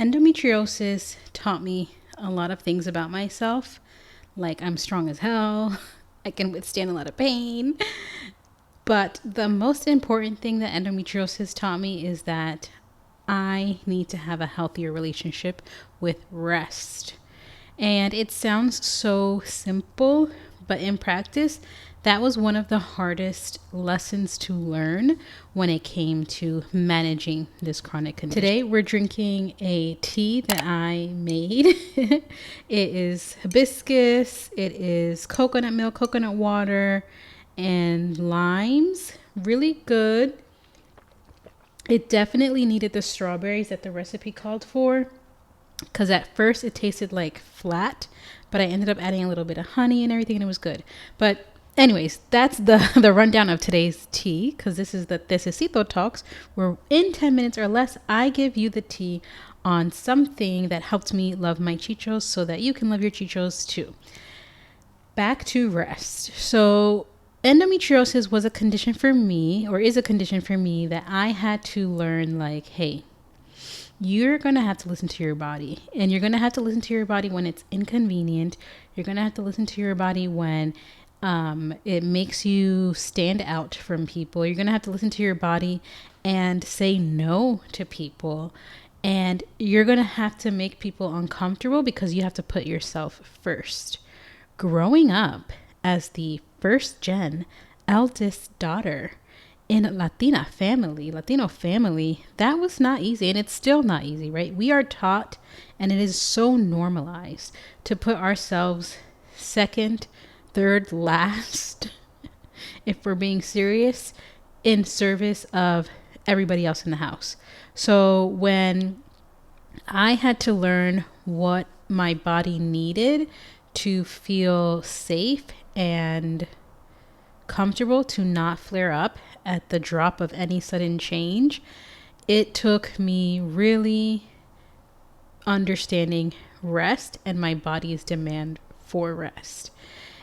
Endometriosis taught me a lot of things about myself, like I'm strong as hell, I can withstand a lot of pain. But the most important thing that endometriosis taught me is that I need to have a healthier relationship with rest. And it sounds so simple, but in practice, that was one of the hardest lessons to learn when it came to managing this chronic condition. Today, we're drinking a tea that I made. It is hibiscus, it is coconut milk, coconut water, and limes. Really good. It definitely needed the strawberries that the recipe called for, because at first it tasted like flat, but I ended up adding a little bit of honey and everything, and it was good. But anyways, that's the rundown of today's tea, because this is the técesito talks, where in 10 minutes or less, I give you the tea on something that helped me love my chichos so that you can love your chichos too. Back to rest. So endometriosis was a condition for me, or is a condition for me, that I had to learn, like, hey, you're going to have to listen to your body, and you're going to have to listen to your body when it's inconvenient. You're going to have to listen to your body when it makes you stand out from people. You're going to have to listen to your body and say no to people. And you're going to have to make people uncomfortable because you have to put yourself first. Growing up as the first gen eldest daughter in a Latino family, that was not easy, and it's still not easy, right? We are taught, and it is so normalized to put ourselves second, third, last, if we're being serious, in service of everybody else in the house. So when I had to learn what my body needed to feel safe and comfortable to not flare up at the drop of any sudden change, it took me really understanding rest and my body's demand for rest.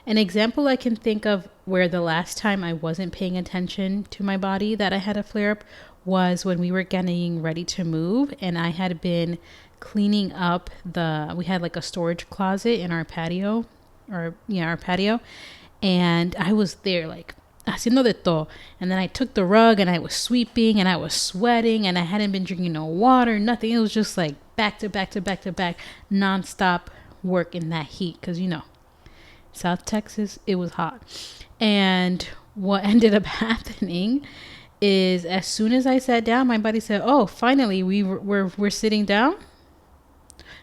An example I can think of where the last time I wasn't paying attention to my body that I had a flare up was when we were getting ready to move, and I had been cleaning up we had like a storage closet in our patio, our patio, and I was there like haciendo de todo. And then I took the rug and I was sweeping and I was sweating and I hadn't been drinking no water, nothing. It was just like back to back to back to back, nonstop work in that heat. Because, South Texas, it was hot. And what ended up happening is as soon as I sat down, my body said, oh, finally, we're sitting down.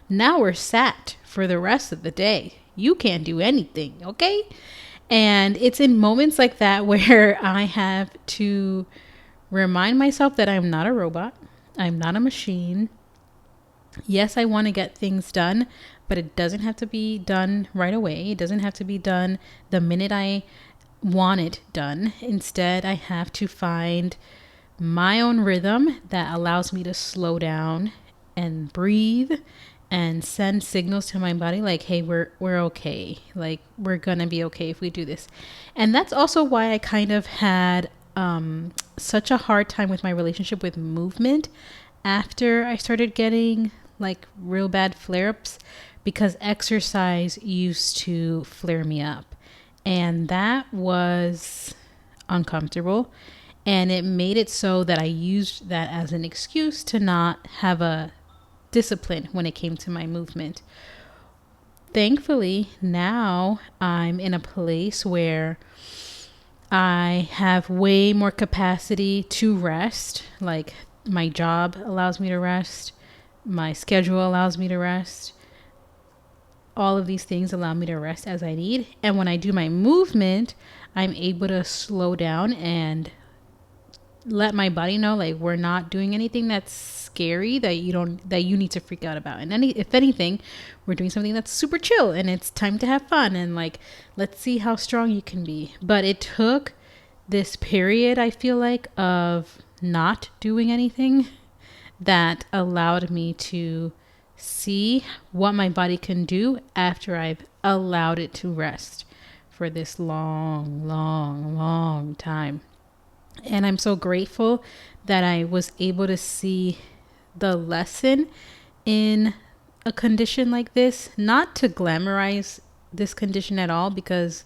Now we're sat for the rest of the day. You can't do anything, okay? And it's in moments like that where I have to remind myself that I'm not a robot. I'm not a machine. Yes, I want to get things done, but it doesn't have to be done right away. It doesn't have to be done the minute I want it done. Instead, I have to find my own rhythm that allows me to slow down and breathe and send signals to my body like, hey, we're okay. Like, we're going to be okay if we do this. And that's also why I kind of had such a hard time with my relationship with movement after I started getting like real bad flare-ups, because exercise used to flare me up. And that was uncomfortable. And it made it so that I used that as an excuse to not have a discipline when it came to my movement. Thankfully, now I'm in a place where I have way more capacity to rest. Like, my job allows me to rest. My schedule allows me to rest. All of these things allow me to rest as I need. And when I do my movement, I'm able to slow down and let my body know, like, we're not doing anything that's scary that you need to freak out about. And if anything, we're doing something that's super chill and it's time to have fun and like, let's see how strong you can be. But it took this period, I feel like, of not doing anything that allowed me to see what my body can do after I've allowed it to rest for this long time. And I'm so grateful that I was able to see the lesson in a condition like this, not to glamorize this condition at all, because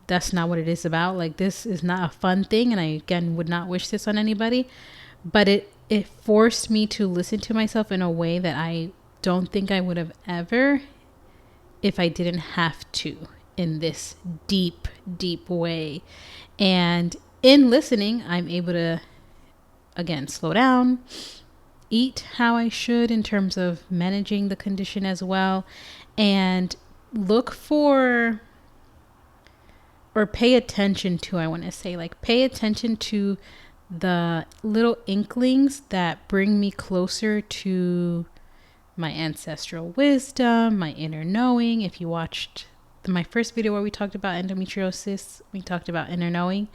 that's not what it is about. Like, this is not a fun thing, and I again would not wish this on anybody, but it forced me to listen to myself in a way that I don't think I would have ever if I didn't have to, in this deep, deep way. And in listening, I'm able to, again, slow down, eat how I should in terms of managing the condition as well, and look for, or pay attention to, I want to say, like, pay attention to the little inklings that bring me closer to my ancestral wisdom, my inner knowing. If you watched my first video where we talked about endometriosis, we talked about inner knowing,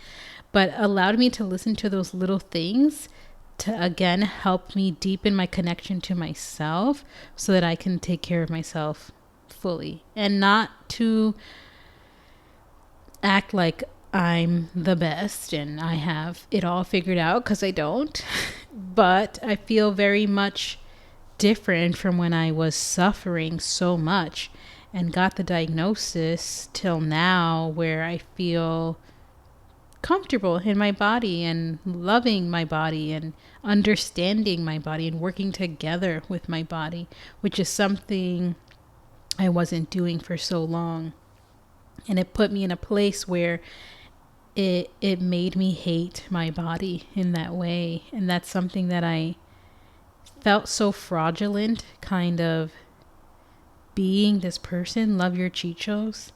but allowed me to listen to those little things to, again, help me deepen my connection to myself so that I can take care of myself fully, and not to act like I'm the best and I have it all figured out, because I don't. But I feel very much different from when I was suffering so much and got the diagnosis till now, where I feel comfortable in my body and loving my body and understanding my body and working together with my body, which is something I wasn't doing for so long. And it put me in a place where it made me hate my body in that way. And that's something that I felt so fraudulent, kind of being this person, love your chichos,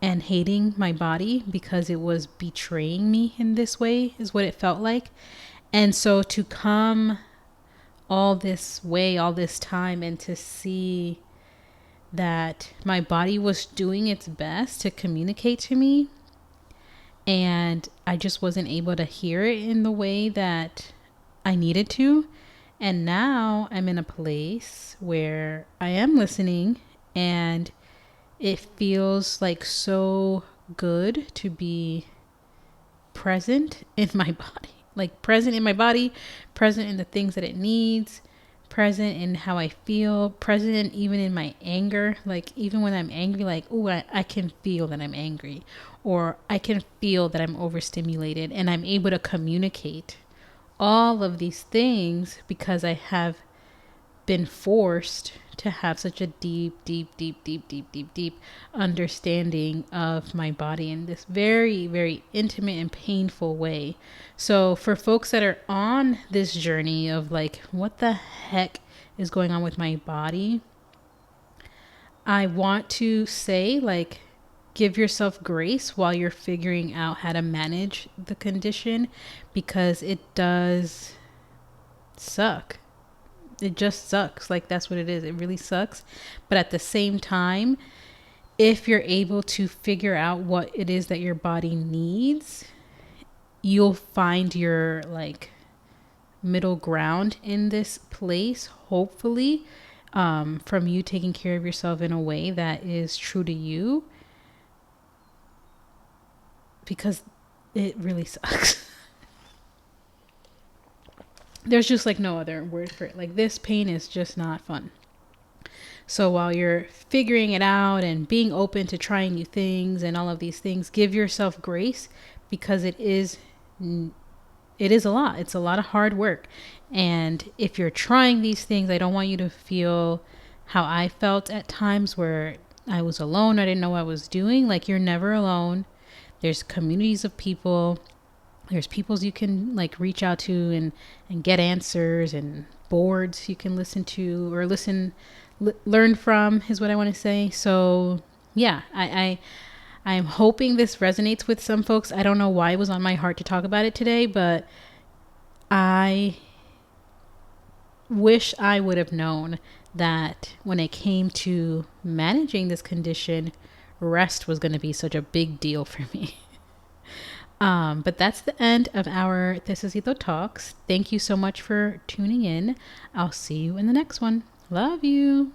and hating my body because it was betraying me in this way, is what it felt like. And so to come all this way, all this time, and to see that my body was doing its best to communicate to me, and I just wasn't able to hear it in the way that I needed to. And now I'm in a place where I am listening, and it feels like so good to be present in my body. Like, present in my body, present in the things that it needs, present in how I feel, present even in my anger. Like, even when I'm angry, like, oh, I can feel that I'm angry, or I can feel that I'm overstimulated, and I'm able to communicate all of these things because I have been forced to have such a deep understanding of my body in this very, very intimate and painful way. So for folks that are on this journey of like, what the heck is going on with my body, I want to say, like, give yourself grace while you're figuring out how to manage the condition, because it does suck. It just sucks. Like, that's what it is. It really sucks. But at the same time, if you're able to figure out what it is that your body needs, you'll find your like middle ground in this place, hopefully, from you taking care of yourself in a way that is true to you, because it really sucks. There's just like no other word for it. Like, this pain is just not fun. So while you're figuring it out and being open to trying new things and all of these things, give yourself grace, because it is a lot. It's a lot of hard work. And if you're trying these things, I don't want you to feel how I felt at times where I was alone. I didn't know what I was doing. Like, you're never alone. There's communities of people. There's peoples you can like reach out to and get answers, and boards you can listen to or learn from, is what I want to say. So yeah, I'm hoping this resonates with some folks. I don't know why it was on my heart to talk about it today, but I wish I would have known that when it came to managing this condition, rest was going to be such a big deal for me. But that's the end of our técesito talks. Thank you so much for tuning in. I'll see you in the next one. Love you.